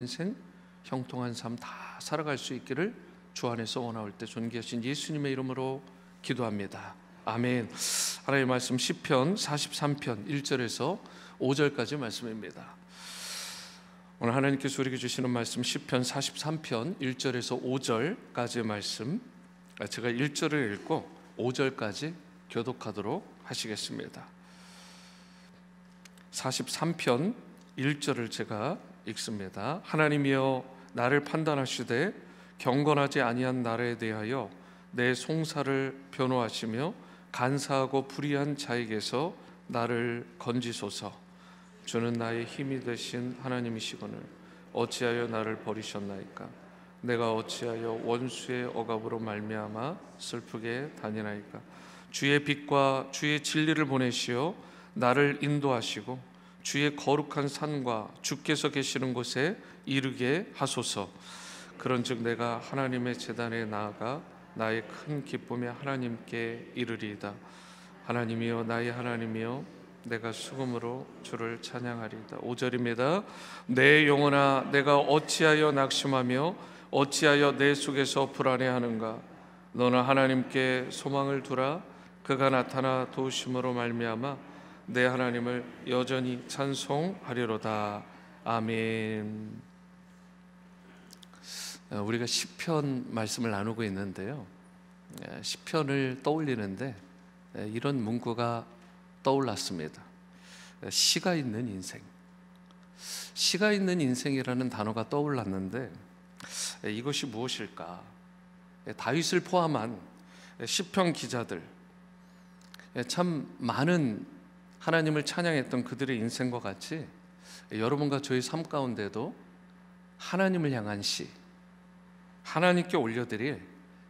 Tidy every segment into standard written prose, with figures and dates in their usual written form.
인생 형통한 삶 다 살아갈 수 있기를 주 안에서 원하올 때 존귀하신 예수님의 이름으로 기도합니다. 아멘. 하나님의 말씀 시편 43편 1절에서 5절까지 말씀입니다. 오늘 하나님께서 우리에게 주시는 말씀 시편 43편 1절에서 5절까지의 말씀, 제가 1절을 읽고 5절까지 교독하도록 하시겠습니다. 43편 1절을 제가 읽습니다. 하나님이여 나를 판단하시되 경건하지 아니한 나라에 대하여 내 송사를 변호하시며 간사하고 불의한 자에게서 나를 건지소서. 주는 나의 힘이 되신 하나님이시거늘 어찌하여 나를 버리셨나이까. 내가 어찌하여 원수의 억압으로 말미암아 슬프게 다니나이까. 주의 빛과 주의 진리를 보내시어 나를 인도하시고 주의 거룩한 산과 주께서 계시는 곳에 이르게 하소서. 그런즉 내가 하나님의 제단에 나아가 나의 큰 기쁨의 하나님께 이르리이다. 하나님이여 나의 하나님이여 내가 수금으로 주를 찬양하리이다. 5절입니다. 내 영혼아 내가 어찌하여 낙심하며 어찌하여 내 속에서 불안해하는가. 너는 하나님께 소망을 두라. 그가 나타나 도우심으로 말미암아 내 하나님을 여전히 찬송하리로다. 아멘. 우리가 시편 말씀을 나누고 있는데요, 시편을 떠올리는데 이런 문구가 떠올랐습니다. 시가 있는 인생. 시가 있는 인생이라는 단어가 떠올랐는데 이것이 무엇일까? 다윗을 포함한 시편 기자들, 참 많은 하나님을 찬양했던 그들의 인생과 같이 여러분과 저의 삶 가운데도 하나님을 향한 시, 하나님께 올려드릴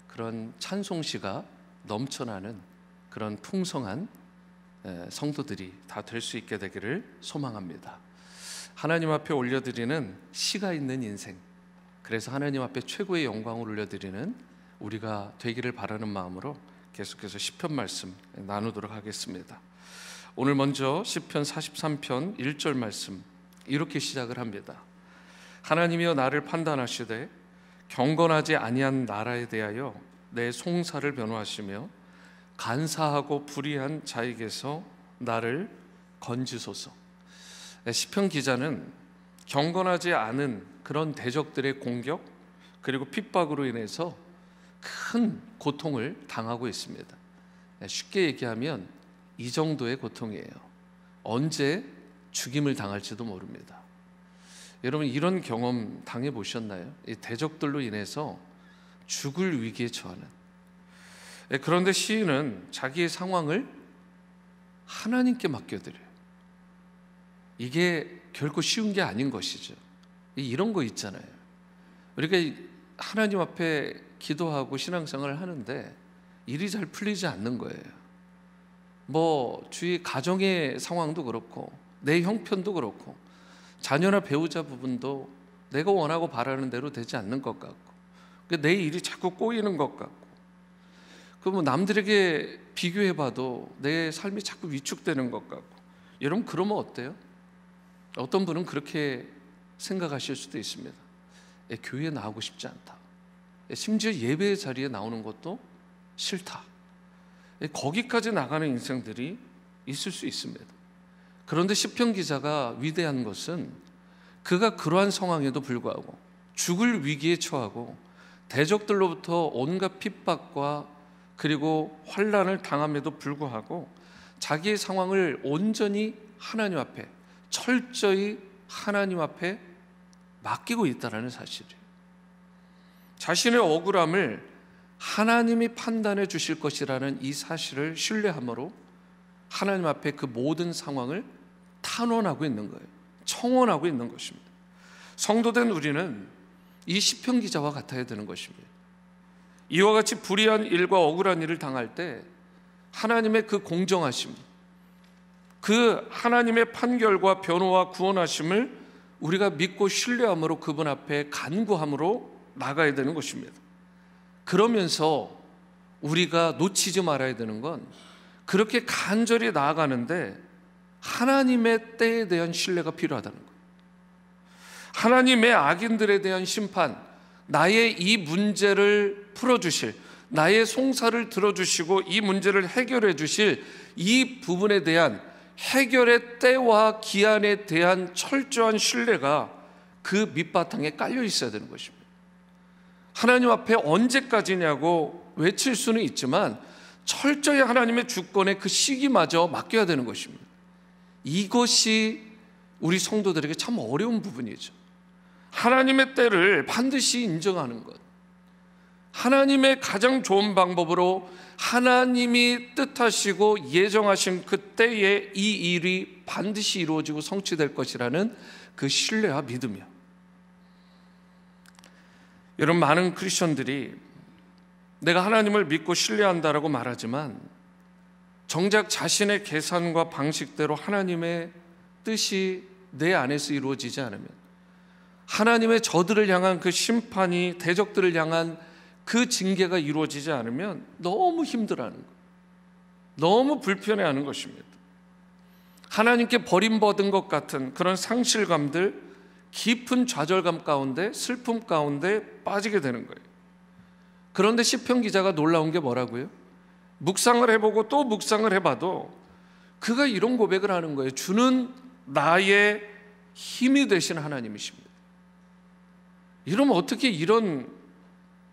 그런 찬송시가 넘쳐나는 그런 풍성한 성도들이 다 될 수 있게 되기를 소망합니다. 하나님 앞에 올려드리는 시가 있는 인생, 그래서 하나님 앞에 최고의 영광을 올려드리는 우리가 되기를 바라는 마음으로 계속해서 시편 말씀 나누도록 하겠습니다. 오늘 먼저 시편 43편 1절 말씀 이렇게 시작을 합니다. 하나님이여 나를 판단하시되 경건하지 아니한 나라에 대하여 내 송사를 변호하시며 간사하고 불의한 자에게서 나를 건지소서. 시편 기자는 경건하지 않은 그런 대적들의 공격 그리고 핍박으로 인해서 큰 고통을 당하고 있습니다. 쉽게 얘기하면 이 정도의 고통이에요. 언제 죽임을 당할지도 모릅니다. 여러분 이런 경험 당해 보셨나요? 이 대적들로 인해서 죽을 위기에 처하는. 그런데 시인은 자기의 상황을 하나님께 맡겨드려요. 이게 결코 쉬운 게 아닌 것이죠. 이런 거 있잖아요. 우리가 하나님 앞에 기도하고 신앙생활을 하는데 일이 잘 풀리지 않는 거예요. 주위 가정의 상황도 그렇고 내 형편도 그렇고 자녀나 배우자 부분도 내가 원하고 바라는 대로 되지 않는 것 같고 내 일이 자꾸 꼬이는 것 같고 남들에게 비교해봐도 내 삶이 자꾸 위축되는 것 같고. 여러분 그러면 어때요? 어떤 분은 그렇게 생각하실 수도 있습니다. 교회에 나오고 싶지 않다. 심지어 예배 자리에 나오는 것도 싫다. 거기까지 나가는 인생들이 있을 수 있습니다. 그런데 시편 기자가 위대한 것은 그가 그러한 상황에도 불구하고 죽을 위기에 처하고 대적들로부터 온갖 핍박과 그리고 환난을 당함에도 불구하고 자기의 상황을 온전히 하나님 앞에 철저히 하나님 앞에 맡기고 있다는 사실이에요. 자신의 억울함을 하나님이 판단해 주실 것이라는 이 사실을 신뢰함으로 하나님 앞에 그 모든 상황을 탄원하고 있는 거예요. 청원하고 있는 것입니다. 성도된 우리는 이 시편 기자와 같아야 되는 것입니다. 이와 같이 불의한 일과 억울한 일을 당할 때 하나님의 그 공정하심, 그 하나님의 판결과 변호와 구원하심을 우리가 믿고 신뢰함으로 그분 앞에 간구함으로 나가야 되는 것입니다. 그러면서 우리가 놓치지 말아야 되는 건 그렇게 간절히 나아가는데 하나님의 때에 대한 신뢰가 필요하다는 거예요. 하나님의 악인들에 대한 심판, 나의 이 문제를 풀어주실, 나의 송사를 들어주시고 이 문제를 해결해 주실 이 부분에 대한 해결의 때와 기한에 대한 철저한 신뢰가 그 밑바탕에 깔려 있어야 되는 것입니다. 하나님 앞에 언제까지냐고 외칠 수는 있지만 철저히 하나님의 주권에 그 시기마저 맡겨야 되는 것입니다. 이것이 우리 성도들에게 참 어려운 부분이죠. 하나님의 때를 반드시 인정하는 것, 하나님의 가장 좋은 방법으로 하나님이 뜻하시고 예정하신 그 때에 이 일이 반드시 이루어지고 성취될 것이라는 그 신뢰와 믿음이요. 여러분, 많은 크리스천들이 내가 하나님을 믿고 신뢰한다라고 말하지만 정작 자신의 계산과 방식대로 하나님의 뜻이 내 안에서 이루어지지 않으면, 하나님의 저들을 향한 그 심판이, 대적들을 향한 그 징계가 이루어지지 않으면 너무 힘들어하는 거예요. 너무 불편해하는 것입니다. 하나님께 버림받은 것 같은 그런 상실감들, 깊은 좌절감 가운데, 슬픔 가운데 빠지게 되는 거예요. 그런데 시편 기자가 놀라운 게 뭐라고요? 묵상을 해보고 또 묵상을 해봐도 그가 이런 고백을 하는 거예요. 주는 나의 힘이 되신 하나님이십니다. 이러면 어떻게 이런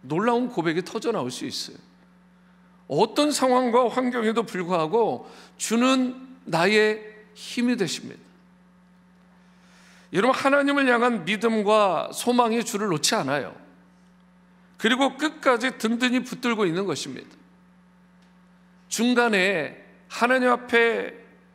놀라운 고백이 터져 나올 수 있어요? 어떤 상황과 환경에도 불구하고 주는 나의 힘이 되십니다. 여러분, 하나님을 향한 믿음과 소망이 주를 놓지 않아요. 그리고 끝까지 든든히 붙들고 있는 것입니다. 중간에 하나님 앞에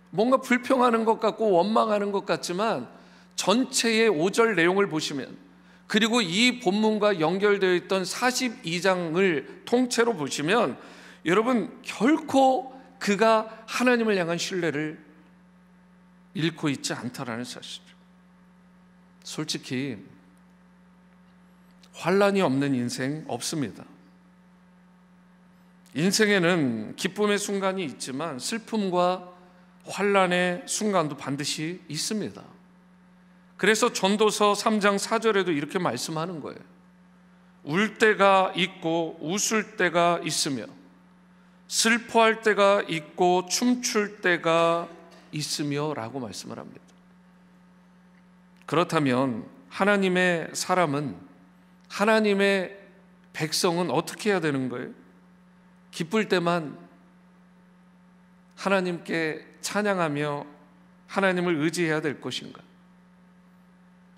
뭔가 불평하는 것 같고 원망하는 것 같지만 전체의 5절 내용을 보시면, 그리고 이 본문과 연결되어 있던 42장을 통째로 보시면 여러분, 결코 그가 하나님을 향한 신뢰를 잃고 있지 않다라는 사실이죠. 솔직히 환난이 없는 인생 없습니다. 인생에는 기쁨의 순간이 있지만 슬픔과 환난의 순간도 반드시 있습니다. 그래서 전도서 3장 4절에도 이렇게 말씀하는 거예요. 울 때가 있고 웃을 때가 있으며 슬퍼할 때가 있고 춤출 때가 있으며 라고 말씀을 합니다. 그렇다면 하나님의 사람은, 하나님의 백성은 어떻게 해야 되는 거예요? 기쁠 때만 하나님께 찬양하며 하나님을 의지해야 될 것인가?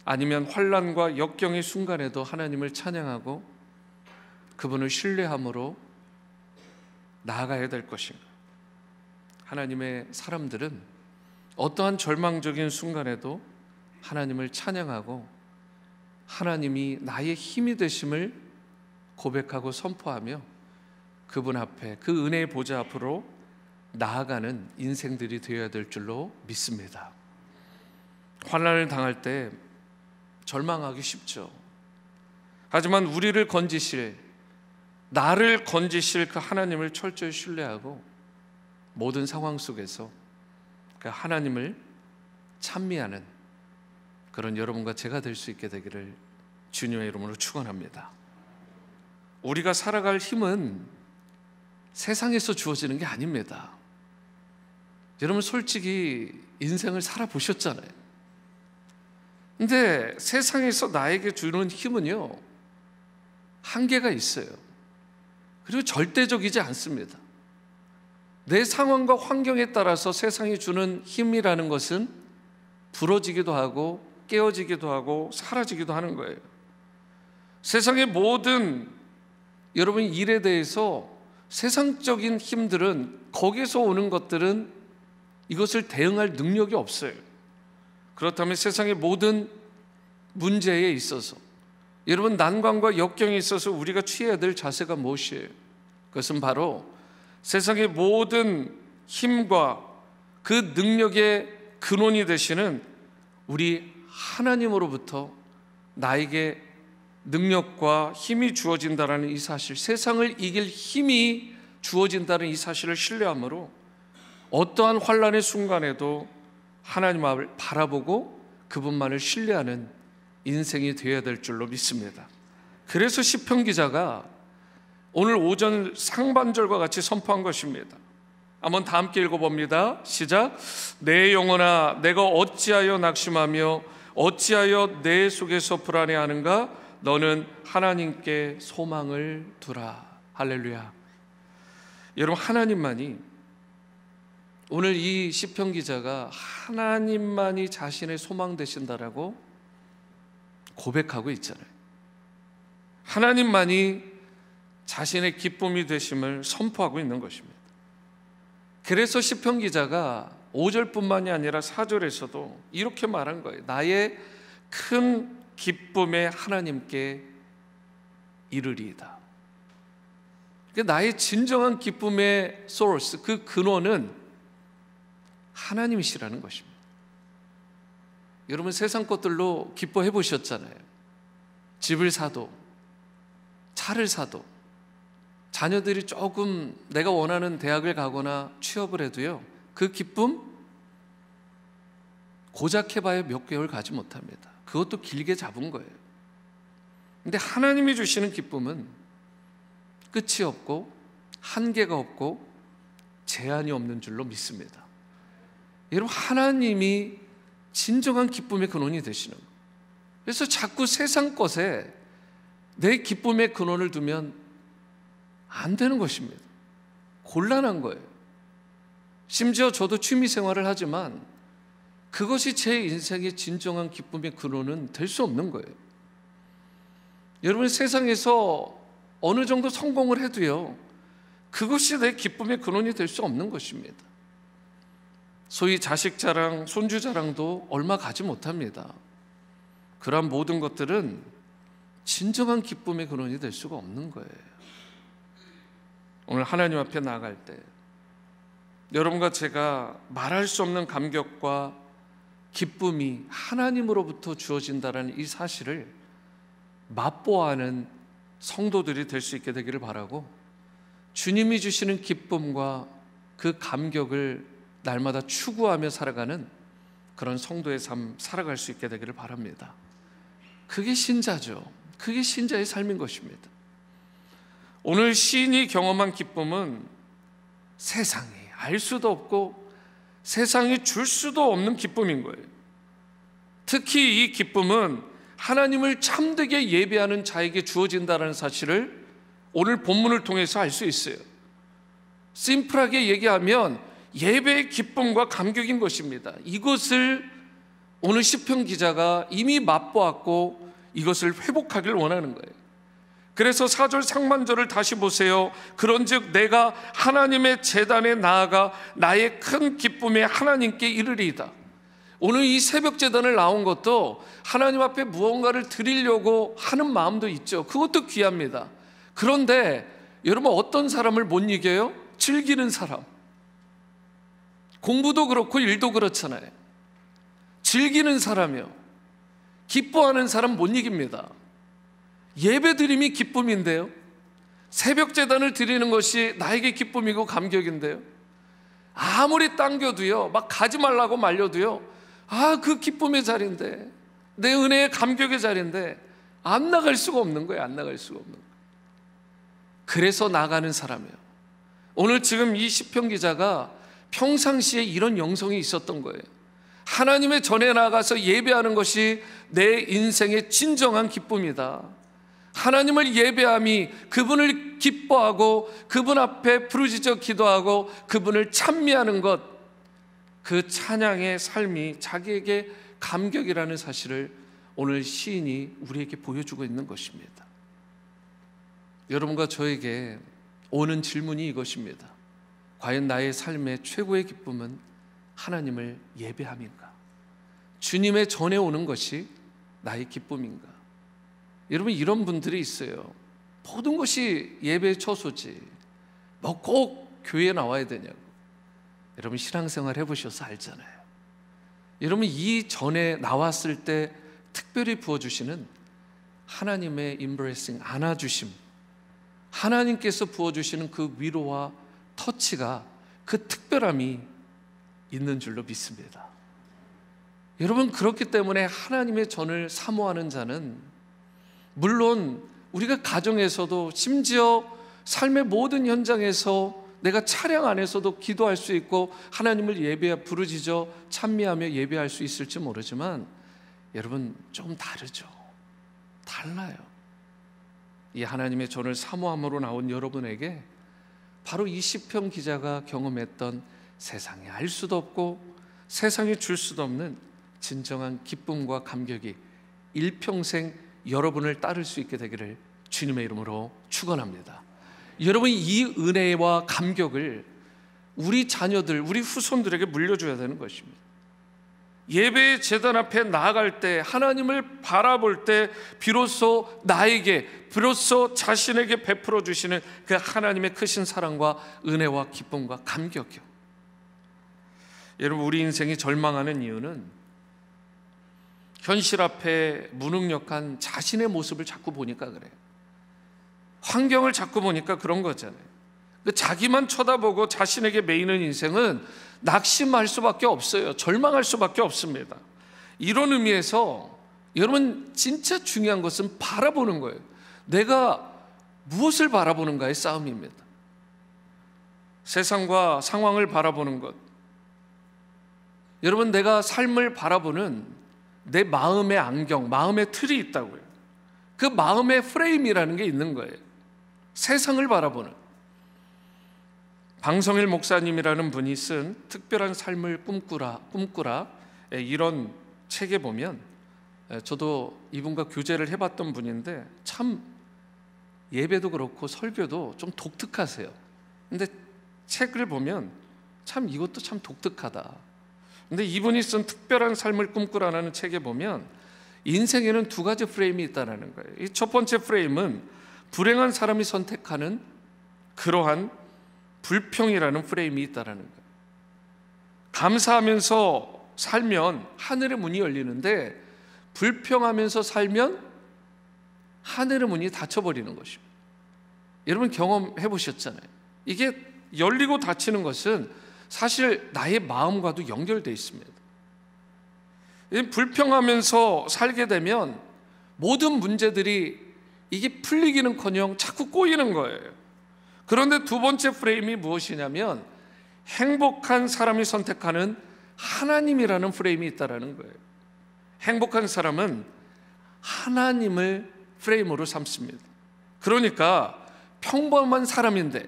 아니면 환난과 역경의 순간에도 하나님을 찬양하고 그분을 신뢰함으로 나아가야 될 것인가? 하나님의 사람들은 어떠한 절망적인 순간에도 하나님을 찬양하고 하나님이 나의 힘이 되심을 고백하고 선포하며 그분 앞에, 그 은혜의 보좌 앞으로 나아가는 인생들이 되어야 될 줄로 믿습니다. 환난을 당할 때 절망하기 쉽죠. 하지만 우리를 건지실, 나를 건지실 그 하나님을 철저히 신뢰하고 모든 상황 속에서 그 하나님을 찬미하는 그런 여러분과 제가 될 수 있게 되기를 주님의 이름으로 축원합니다. 우리가 살아갈 힘은 세상에서 주어지는 게 아닙니다. 여러분, 솔직히 인생을 살아보셨잖아요. 근데 세상에서 나에게 주는 힘은요, 한계가 있어요. 그리고 절대적이지 않습니다. 내 상황과 환경에 따라서 세상이 주는 힘이라는 것은 부러지기도 하고 깨어지기도 하고 사라지기도 하는 거예요. 세상의 모든 여러분 일에 대해서 세상적인 힘들은, 거기서 오는 것들은 이것을 대응할 능력이 없어요. 그렇다면 세상의 모든 문제에 있어서, 여러분 난관과 역경에 있어서 우리가 취해야 될 자세가 무엇이에요? 그것은 바로 세상의 모든 힘과 그 능력의 근원이 되시는 우리 하나님으로부터 나에게 능력과 힘이 주어진다는 이 사실, 세상을 이길 힘이 주어진다는 이 사실을 신뢰함으로 어떠한 환난의 순간에도 하나님 앞을 바라보고 그분만을 신뢰하는 인생이 되어야 될 줄로 믿습니다. 그래서 시편 기자가 오늘 오전 상반절과 같이 선포한 것입니다. 한번 다 함께 읽어봅니다. 시작. 내 영혼아, 내가 어찌하여 낙심하며 어찌하여 내 속에서 불안해하는가? 너는 하나님께 소망을 두라. 할렐루야. 여러분, 하나님만이, 오늘 이 시편 기자가 하나님만이 자신의 소망 되신다라고 고백하고 있잖아요. 하나님만이 자신의 기쁨이 되심을 선포하고 있는 것입니다. 그래서 시편 기자가 5절뿐만이 아니라 4절에서도 이렇게 말한 거예요. 나의 큰 기쁨에 하나님께 이르리이다. 나의 진정한 기쁨의 소스, 그 근원은 하나님이시라는 것입니다. 여러분, 세상 것들로 기뻐해 보셨잖아요. 집을 사도, 차를 사도, 자녀들이 조금 내가 원하는 대학을 가거나 취업을 해도요, 그 기쁨 고작 해봐야 몇 개월 가지 못합니다. 그것도 길게 잡은 거예요. 근데 하나님이 주시는 기쁨은 끝이 없고 한계가 없고 제한이 없는 줄로 믿습니다. 여러분, 하나님이 진정한 기쁨의 근원이 되시는 거예요. 그래서 자꾸 세상 것에 내 기쁨의 근원을 두면 안 되는 것입니다. 곤란한 거예요. 심지어 저도 취미 생활을 하지만 그것이 제 인생의 진정한 기쁨의 근원은 될 수 없는 거예요. 여러분, 세상에서 어느 정도 성공을 해도요, 그것이 내 기쁨의 근원이 될 수 없는 것입니다. 소위 자식 자랑, 손주 자랑도 얼마 가지 못합니다. 그러한 모든 것들은 진정한 기쁨의 근원이 될 수가 없는 거예요. 오늘 하나님 앞에 나아갈 때 여러분과 제가 말할 수 없는 감격과 기쁨이 하나님으로부터 주어진다는 이 사실을 맛보아하는 성도들이 될 수 있게 되기를 바라고, 주님이 주시는 기쁨과 그 감격을 날마다 추구하며 살아가는 그런 성도의 삶 살아갈 수 있게 되기를 바랍니다. 그게 신자죠. 그게 신자의 삶인 것입니다. 오늘 시인이 경험한 기쁨은 세상이 알 수도 없고 세상이 줄 수도 없는 기쁨인 거예요. 특히 이 기쁨은 하나님을 참되게 예배하는 자에게 주어진다는 사실을 오늘 본문을 통해서 알 수 있어요. 심플하게 얘기하면 예배의 기쁨과 감격인 것입니다. 이것을 오늘 시편 기자가 이미 맛보았고 이것을 회복하기를 원하는 거예요. 그래서 4절 상반절을 다시 보세요. 그런즉 내가 하나님의 제단에 나아가 나의 큰 기쁨에 하나님께 이르리이다. 오늘 이 새벽 제단을 나온 것도 하나님 앞에 무언가를 드리려고 하는 마음도 있죠. 그것도 귀합니다. 그런데 여러분, 어떤 사람을 못 이겨요? 즐기는 사람. 공부도 그렇고 일도 그렇잖아요. 즐기는 사람이요, 기뻐하는 사람 못 이깁니다. 예배 드림이 기쁨인데요, 새벽 제단을 드리는 것이 나에게 기쁨이고 감격인데요, 아무리 당겨도요, 막 가지 말라고 말려도요, 그 기쁨의 자리인데, 내 은혜의 감격의 자리인데 안 나갈 수가 없는 거예요. 안 나갈 수가 없는 거예요. 그래서 나가는 사람이에요. 오늘 지금 이 시편 기자가 평상시에 이런 영성이 있었던 거예요. 하나님의 전에 나가서 예배하는 것이 내 인생의 진정한 기쁨이다. 하나님을 예배함이 그분을 기뻐하고 그분 앞에 부르짖어 기도하고 그분을 찬미하는 것, 그 찬양의 삶이 자기에게 감격이라는 사실을 오늘 시인이 우리에게 보여주고 있는 것입니다. 여러분과 저에게 오는 질문이 이것입니다. 과연 나의 삶의 최고의 기쁨은 하나님을 예배함인가? 주님의 전에 오는 것이 나의 기쁨인가? 여러분, 이런 분들이 있어요. 모든 것이 예배의 처소지, 뭐 꼭 교회에 나와야 되냐고. 여러분, 신앙생활 해보셔서 알잖아요. 여러분, 이 전에 나왔을 때 특별히 부어주시는 하나님의 임브레싱, 안아주심, 하나님께서 부어주시는 그 위로와 터치가, 그 특별함이 있는 줄로 믿습니다. 여러분, 그렇기 때문에 하나님의 전을 사모하는 자는 물론 우리가 가정에서도 심지어 삶의 모든 현장에서 내가 차량 안에서도 기도할 수 있고 하나님을 부르짖어 찬미하며 예배할 수 있을지 모르지만 여러분, 조금 다르죠. 달라요. 이 하나님의 전을 사모함으로 나온 여러분에게 바로 이 시편 기자가 경험했던 세상에 알 수도 없고 세상에 줄 수도 없는 진정한 기쁨과 감격이 일평생 여러분을 따를 수 있게 되기를 주님의 이름으로 축원합니다. 여러분이 이 은혜와 감격을 우리 자녀들, 우리 후손들에게 물려줘야 되는 것입니다. 예배의 제단 앞에 나아갈 때, 하나님을 바라볼 때 비로소 나에게, 비로소 자신에게 베풀어 주시는 그 하나님의 크신 사랑과 은혜와 기쁨과 감격이요. 여러분, 우리 인생이 절망하는 이유는 현실 앞에 무능력한 자신의 모습을 자꾸 보니까 그래요. 환경을 자꾸 보니까 그런 거잖아요. 자기만 쳐다보고 자신에게 매이는 인생은 낙심할 수밖에 없어요. 절망할 수밖에 없습니다. 이런 의미에서 여러분, 진짜 중요한 것은 바라보는 거예요. 내가 무엇을 바라보는가의 싸움입니다. 세상과 상황을 바라보는 것, 여러분, 내가 삶을 바라보는 내 마음의 안경, 마음의 틀이 있다고요. 그 마음의 프레임이라는 게 있는 거예요. 세상을 바라보는. 방성일 목사님이라는 분이 쓴 특별한 삶을 꿈꾸라 이런 책에 보면, 저도 이분과 교제를 해봤던 분인데 참 예배도 그렇고 설교도 좀 독특하세요. 근데 책을 보면 참 이것도 참 독특하다. 근데 이분이 쓴 특별한 삶을 꿈꾸라는 책에 보면 인생에는 두 가지 프레임이 있다는 거예요. 이 첫 번째 프레임은 불행한 사람이 선택하는 그러한 불평이라는 프레임이 있다는 거예요. 감사하면서 살면 하늘의 문이 열리는데 불평하면서 살면 하늘의 문이 닫혀버리는 것입니다. 여러분, 경험해 보셨잖아요. 이게 열리고 닫히는 것은 사실 나의 마음과도 연결되어 있습니다. 불평하면서 살게 되면 모든 문제들이 이게 풀리기는커녕 자꾸 꼬이는 거예요. 그런데 두 번째 프레임이 무엇이냐면 행복한 사람이 선택하는 하나님이라는 프레임이 있다는 거예요. 행복한 사람은 하나님을 프레임으로 삼습니다. 그러니까 평범한 사람인데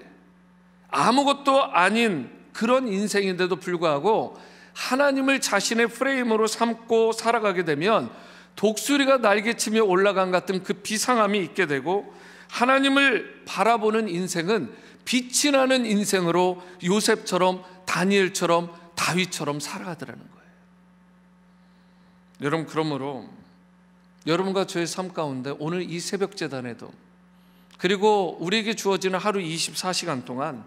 아무것도 아닌 그런 인생인데도 불구하고 하나님을 자신의 프레임으로 삼고 살아가게 되면 독수리가 날개치며 올라간 같은 그 비상함이 있게 되고, 하나님을 바라보는 인생은 빛이 나는 인생으로 요셉처럼 다니엘처럼 다윗처럼 살아가더라는 거예요. 여러분, 그러므로 여러분과 저의 삶 가운데 오늘 이 새벽 제단에도, 그리고 우리에게 주어지는 하루 24시간 동안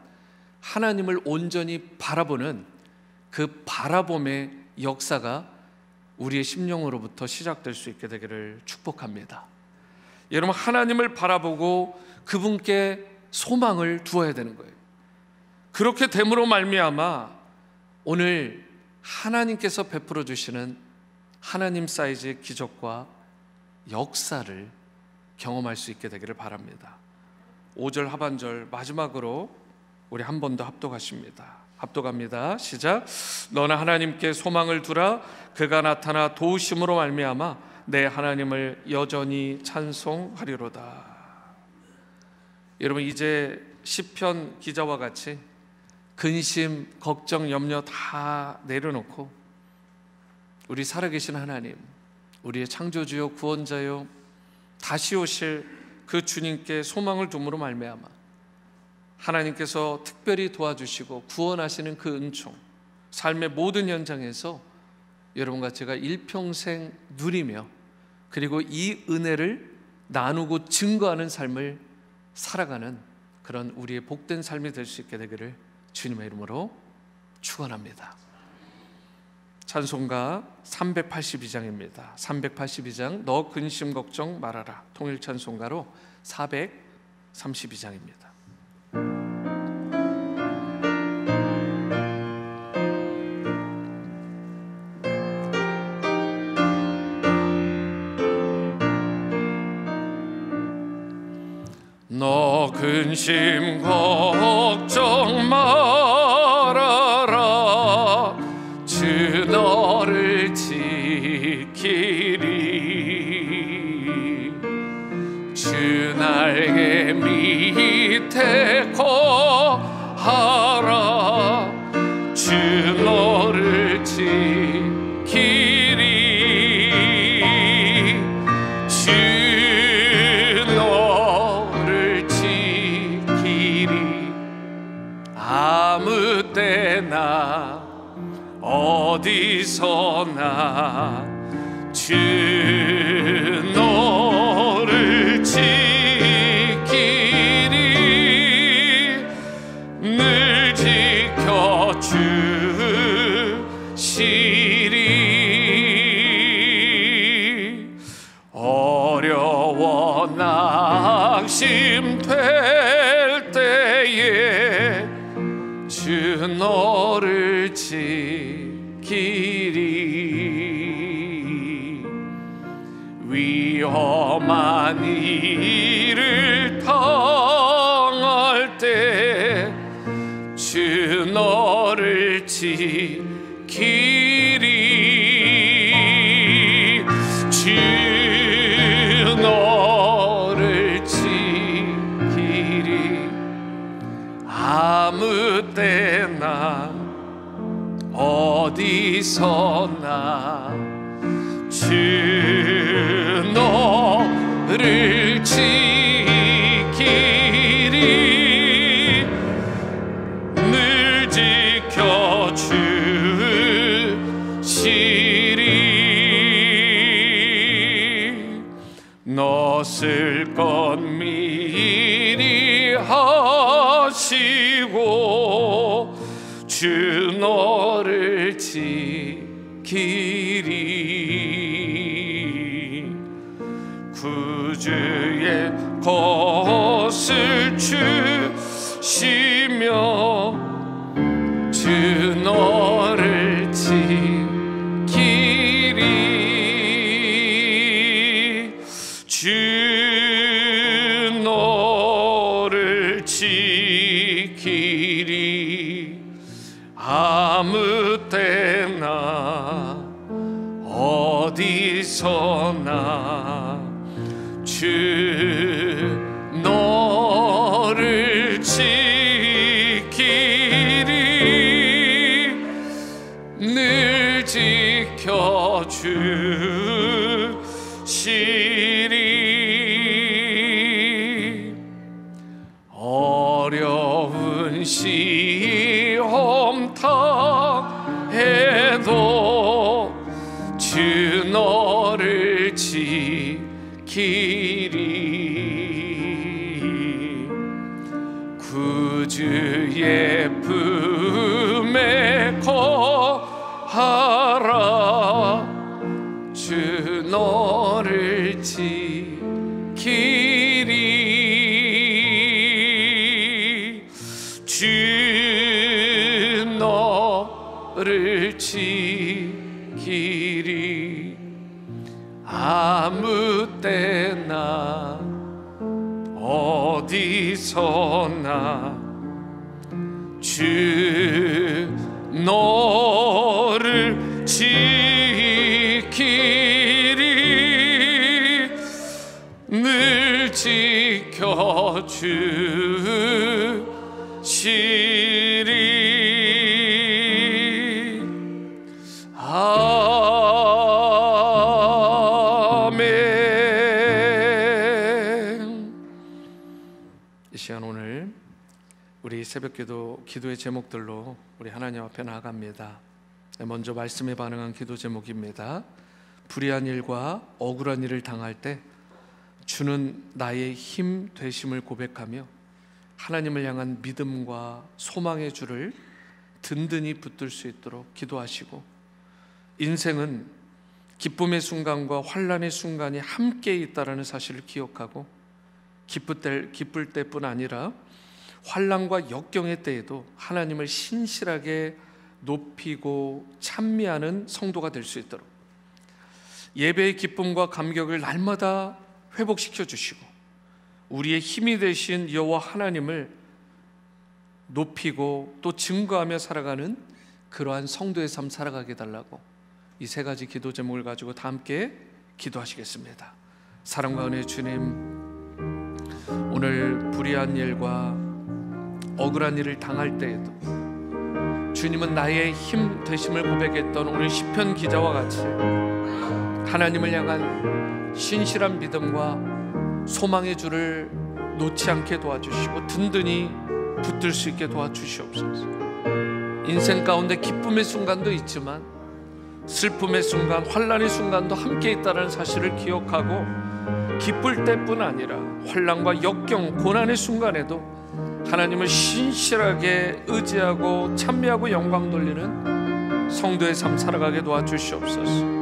하나님을 온전히 바라보는 그 바라봄의 역사가 우리의 심령으로부터 시작될 수 있게 되기를 축복합니다. 여러분, 하나님을 바라보고 그분께 소망을 두어야 되는 거예요. 그렇게 됨으로 말미암아 오늘 하나님께서 베풀어 주시는 하나님 사이즈의 기적과 역사를 경험할 수 있게 되기를 바랍니다. 5절 하반절 마지막으로 우리 한 번 더 합독하십니다. 합독합니다. 시작. 너나 하나님께 소망을 두라. 그가 나타나 도우심으로 말미암아 내 하나님을 여전히 찬송하리로다. 여러분, 이제 시편 기자와 같이 근심, 걱정, 염려 다 내려놓고 우리 살아계신 하나님, 우리의 창조주요 구원자요 다시 오실 그 주님께 소망을 둠으로 말미암아 하나님께서 특별히 도와주시고 구원하시는 그 은총, 삶의 모든 현장에서 여러분과 제가 일평생 누리며 그리고 이 은혜를 나누고 증거하는 삶을 살아가는 그런 우리의 복된 삶이 될 수 있게 되기를 주님의 이름으로 축원합니다. 찬송가 382장입니다. 382장 너 근심 걱정 말아라. 통일 찬송가로 432장입니다. 너 근심 걱정 말아라. 주 너를 지키리. 주 날개 밑에 거하라. 주 너를 지키리. 주 너를 지키리. 아무 때나 어디서나 주 너를 지키리. 늘 지켜주시리. 어려워 낙심될 때에 주 너를 지키리. 위험한 일을 당할 때 주 너를 지키리. 주 너를 지키리. 아무 때나 어디서나 주 너를 지키리. 늘 지켜주시리. 너 쓸 것 미리 하시고 주 너를 지키리. 구주의 것을 주시며 주 너를 지키리. 주 너를 지키리. 아무 때나 어디서나 주 너를 지키리. 늘 지켜주시리. 어려운 시험 당해도 주 너를 지키리. 구주의 품에 거하라. 주 너를 지키리. 주 너를 지키리. 아무 때나 어디서나 주 너를 지키리. 늘 지켜주시리. 아멘. 이 시간 오늘 우리 새벽기도 기도의 제목들로 우리 하나님 앞에 나아갑니다. 먼저 말씀에 반응한 기도 제목입니다. 불의한 일과 억울한 일을 당할 때 주는 나의 힘 되심을 고백하며 하나님을 향한 믿음과 소망의 줄을 든든히 붙들 수 있도록 기도하시고, 인생은 기쁨의 순간과 환난의 순간이 함께 있다는 사실을 기억하고 기쁠 때뿐 아니라 환난과 역경의 때에도 하나님을 신실하게 높이고 찬미하는 성도가 될 수 있도록 예배의 기쁨과 감격을 날마다 회복시켜 주시고, 우리의 힘이 되신 여호와 하나님을 높이고 또 증거하며 살아가는 그러한 성도의 삶 살아가게 해달라고 이 세 가지 기도 제목을 가지고 다 함께 기도하시겠습니다. 사랑과 은혜의 주님, 오늘 불의한 일과 억울한 일을 당할 때에도 주님은 나의 힘 되심을 고백했던 오늘 시편 기자와 같이 하나님을 향한 신실한 믿음과 소망의 줄을 놓지 않게 도와주시고 든든히 붙들 수 있게 도와주시옵소서. 인생 가운데 기쁨의 순간도 있지만 슬픔의 순간, 환난의 순간도 함께 있다는 사실을 기억하고 기쁠 때뿐 아니라 환난과 역경, 고난의 순간에도 하나님을 신실하게 의지하고 찬미하고 영광 돌리는 성도의 삶 살아가게 도와주시옵소서.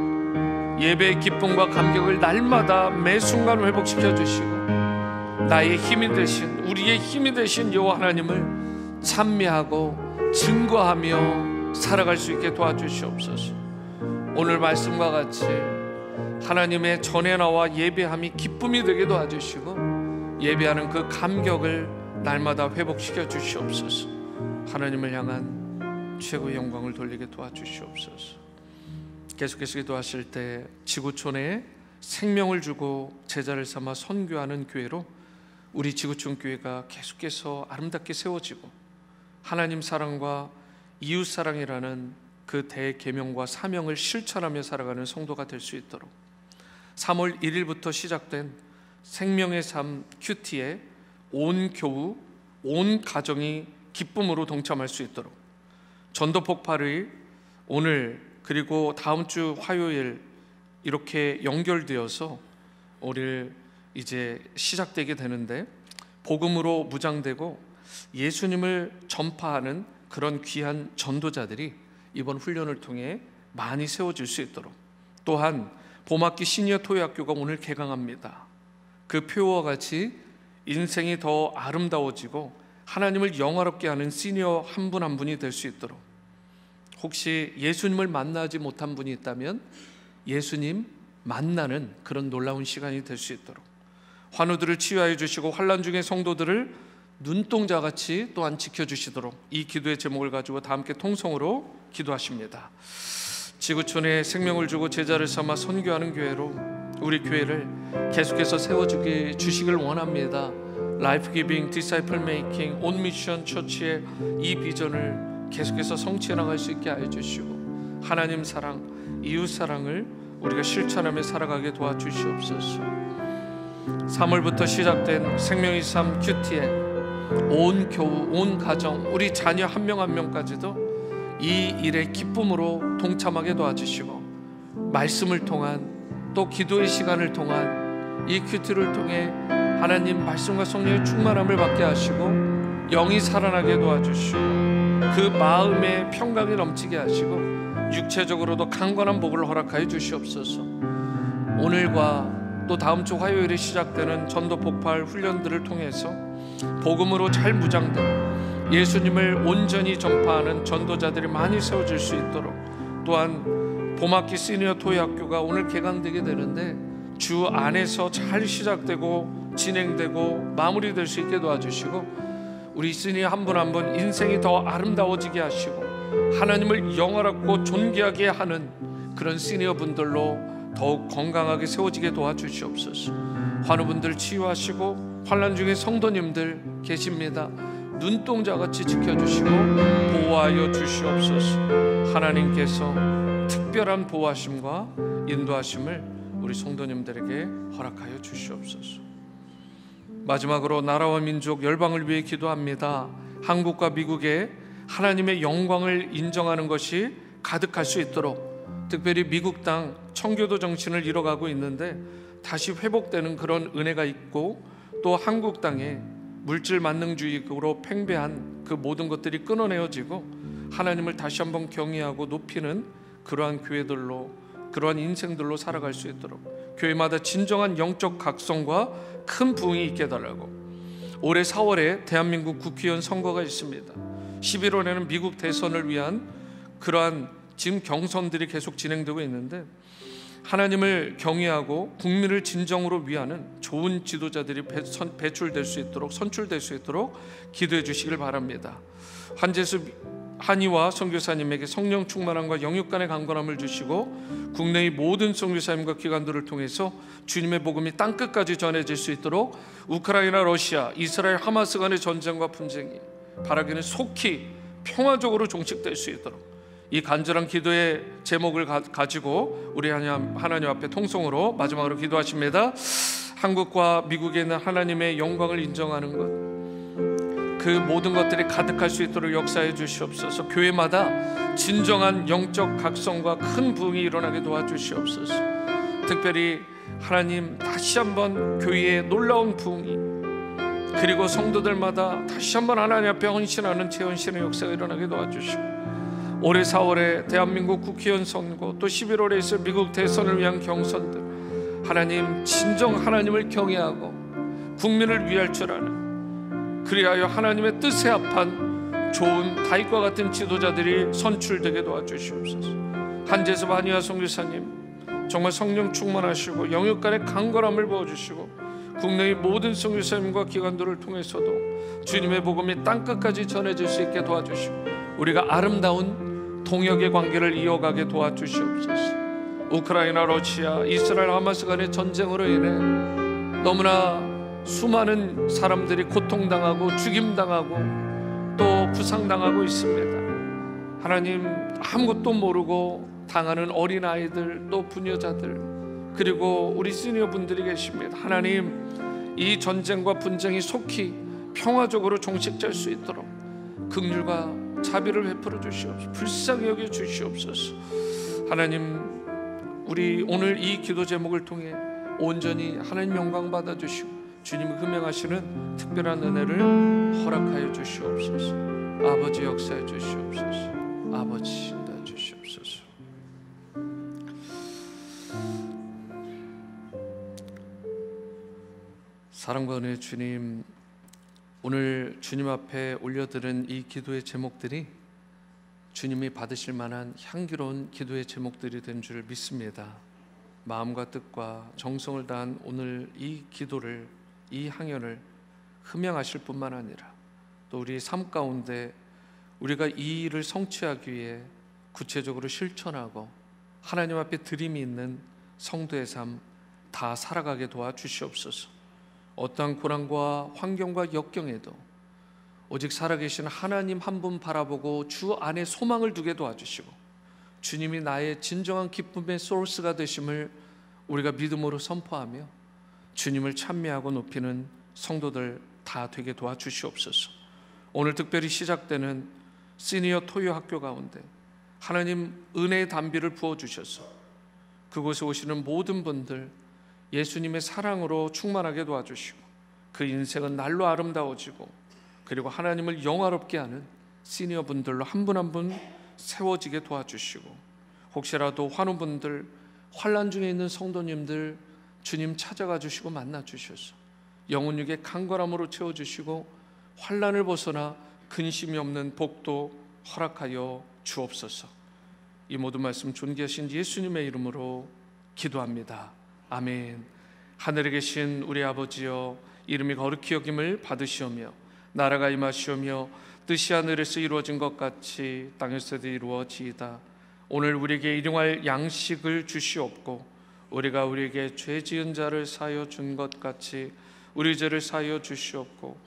예배의 기쁨과 감격을 날마다 매 순간 회복시켜 주시고 나의 힘이 되신, 우리의 힘이 되신 여호와 하나님을 찬미하고 증거하며 살아갈 수 있게 도와주시옵소서. 오늘 말씀과 같이 하나님의 전에 나와 예배함이 기쁨이 되게 도와주시고 예배하는 그 감격을 날마다 회복시켜 주시옵소서. 하나님을 향한 최고의 영광을 돌리게 도와주시옵소서. 계속해서 기도하실 때 지구촌에 생명을 주고 제자를 삼아 선교하는 교회로 우리 지구촌 교회가 계속해서 아름답게 세워지고 하나님 사랑과 이웃 사랑이라는 그 대계명과 사명을 실천하며 살아가는 성도가 될 수 있도록 3월 1일부터 시작된 생명의 삶 큐티에 온 교우, 온 가정이 기쁨으로 동참할 수 있도록 전도 폭발의 오늘 그리고 다음 주 화요일 이렇게 연결되어서 오늘 이제 시작되게 되는데 복음으로 무장되고 예수님을 전파하는 그런 귀한 전도자들이 이번 훈련을 통해 많이 세워질 수 있도록 또한 봄학기 시니어 토요학교가 오늘 개강합니다. 그 표와 같이 인생이 더 아름다워지고 하나님을 영화롭게 하는 시니어 한 분 한 분이 될 수 있도록 혹시 예수님을 만나지 못한 분이 있다면 예수님 만나는 그런 놀라운 시간이 될 수 있도록 환우들을 치유하여 주시고 환난 중의 성도들을 눈동자같이 또한 지켜주시도록 이 기도의 제목을 가지고 다 함께 통성으로 기도하십니다. 지구촌에 생명을 주고 제자를 삼아 선교하는 교회로 우리 교회를 계속해서 세워주게 주시길 원합니다. 라이프 기빙, 디사이플 메이킹, 온 미션 처치의 이 비전을 계속해서 성취해 나갈 수 있게 하여 주시고 하나님 사랑, 이웃 사랑을 우리가 실천하며 살아가게 도와주시옵소서. 3월부터 시작된 생명의 삶 큐티에 온 교우, 온 가정, 우리 자녀 한 명 한 명까지도 이 일의 기쁨으로 동참하게 도와주시고 말씀을 통한 또 기도의 시간을 통한 이 큐티를 통해 하나님 말씀과 성령의 충만함을 받게 하시고 영이 살아나게 도와주시고 그 마음의 평강이 넘치게 하시고 육체적으로도 강건한 복을 허락하여 주시옵소서. 오늘과 또 다음 주 화요일에 시작되는 전도 폭발 훈련들을 통해서 복음으로 잘 무장된 예수님을 온전히 전파하는 전도자들이 많이 세워질 수 있도록 또한 봄학기 시니어 토요학교가 오늘 개강되게 되는데 주 안에서 잘 시작되고 진행되고 마무리될 수 있게 도와주시고 우리 시니어 한 분 한 분 인생이 더 아름다워지게 하시고 하나님을 영화롭고 존귀하게 하는 그런 시니어 분들로 더욱 건강하게 세워지게 도와주시옵소서. 환우분들 치유하시고 환난 중에 성도님들 계십니다. 눈동자같이 지켜주시고 보호하여 주시옵소서. 하나님께서 특별한 보호하심과 인도하심을 우리 성도님들에게 허락하여 주시옵소서. 마지막으로 나라와 민족 열방을 위해 기도합니다. 한국과 미국에 하나님의 영광을 인정하는 것이 가득할 수 있도록 특별히 미국 땅 청교도 정신을 이뤄가고 있는데 다시 회복되는 그런 은혜가 있고 또 한국 땅에 물질 만능주의로 팽배한 그 모든 것들이 끊어내어지고 하나님을 다시 한번 경외하고 높이는 그러한 교회들로 그러한 인생들로 살아갈 수 있도록 교회마다 진정한 영적 각성과 큰 부흥이 있게 해달라고 올해 4월에 대한민국 국회의원 선거가 있습니다. 11월에는 미국 대선을 위한 그러한 지금 경선들이 계속 진행되고 있는데 하나님을 경외하고 국민을 진정으로 위하는 좋은 지도자들이 배출될 수 있도록, 선출될 수 있도록 기도해 주시길 바랍니다. 한재수 한의와 선교사님에게 성령 충만함과 영육 간의 강건함을 주시고 국내의 모든 선교사님과 기관들을 통해서 주님의 복음이 땅끝까지 전해질 수 있도록 우크라이나, 러시아, 이스라엘, 하마스 간의 전쟁과 분쟁이 바라기는 속히 평화적으로 종식될 수 있도록 이 간절한 기도의 제목을 가지고 우리 하나님 앞에 통성으로 마지막으로 기도하십니다. 한국과 미국에 있는 하나님의 영광을 인정하는 것, 그 모든 것들이 가득할 수 있도록 역사해 주시옵소서. 교회마다 진정한 영적 각성과 큰 부흥이 일어나게 도와주시옵소서. 특별히 하나님, 다시 한번 교회의 놀라운 부흥이, 그리고 성도들마다 다시 한번 하나님 앞에 헌신하는 재헌신의 역사가 일어나게 도와주시고, 올해 4월에 대한민국 국회의원 선거, 또 11월에 있을 미국 대선을 위한 경선들, 하나님, 진정 하나님을 경외하고 국민을 위할 줄 아는, 그리하여 하나님의 뜻에 합한 좋은 다윗과 같은 지도자들이 선출되게 도와주시옵소서. 한재섭 한의화 선교사님, 정말 성령 충만하시고 영육 간의 강건함을 부어주시고 국내의 모든 선교사님과 기관들을 통해서도 주님의 복음이 땅끝까지 전해질 수 있게 도와주시고 우리가 아름다운 동역의 관계를 이어가게 도와주시옵소서. 우크라이나, 러시아, 이스라엘, 하마스 간의 전쟁으로 인해 너무나 수많은 사람들이 고통당하고 죽임당하고 또 부상당하고 있습니다. 하나님, 아무것도 모르고 당하는 어린아이들, 또 부녀자들, 그리고 우리 시니어 분들이 계십니다. 하나님, 이 전쟁과 분쟁이 속히 평화적으로 종식될 수 있도록 긍휼과 자비를 베풀어 주시옵소서. 불쌍히 여겨 주시옵소서. 하나님, 우리 오늘 이 기도 제목을 통해 온전히 하나님 영광 받아 주시고 주님이 금행하시는 특별한 은혜를 허락하여 주시옵소서. 아버지, 역사해 주시옵소서. 아버지, 인도해 주시옵소서. 사랑과 은혜의 주님, 오늘 주님 앞에 올려드린 이 기도의 제목들이 주님이 받으실 만한 향기로운 기도의 제목들이 된 줄 믿습니다. 마음과 뜻과 정성을 다한 오늘 이 기도를, 이 향연을 흠양하실 뿐만 아니라 또 우리 삶 가운데 우리가 이 일을 성취하기 위해 구체적으로 실천하고 하나님 앞에 드림이 있는 성도의 삶 다 살아가게 도와주시옵소서. 어떠한 고난과 환경과 역경에도 오직 살아계신 하나님 한 분 바라보고 주 안에 소망을 두게 도와주시고 주님이 나의 진정한 기쁨의 소스가 되심을 우리가 믿음으로 선포하며 주님을 찬미하고 높이는 성도들 다 되게 도와주시옵소서. 오늘 특별히 시작되는 시니어 토요 학교 가운데 하나님 은혜의 단비를 부어주셔서 그곳에 오시는 모든 분들 예수님의 사랑으로 충만하게 도와주시고 그 인생은 날로 아름다워지고 그리고 하나님을 영화롭게 하는 시니어 분들로 한 분 한 분 세워지게 도와주시고 혹시라도 환우분들, 환난 중에 있는 성도님들 주님 찾아가 주시고 만나 주셔서 영혼육의 강건함으로 채워주시고 환난을 벗어나 근심이 없는 복도 허락하여 주옵소서. 이 모든 말씀 존귀하신 예수님의 이름으로 기도합니다. 아멘. 하늘에 계신 우리 아버지여, 이름이 거룩히 여김을 받으시오며 나라가 임하시오며 뜻이 하늘에서 이루어진 것 같이 땅에서도 이루어지이다. 오늘 우리에게 일용할 양식을 주시옵고 우리가 우리에게 죄 지은 자를 사하여 준 것 같이 우리 죄를 사하여 주시옵고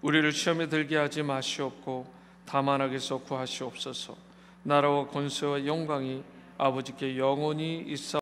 우리를 시험에 들게 하지 마시옵고 다만 악에서 구하시옵소서. 나라와 권세와 영광이 아버지께 영원히 있사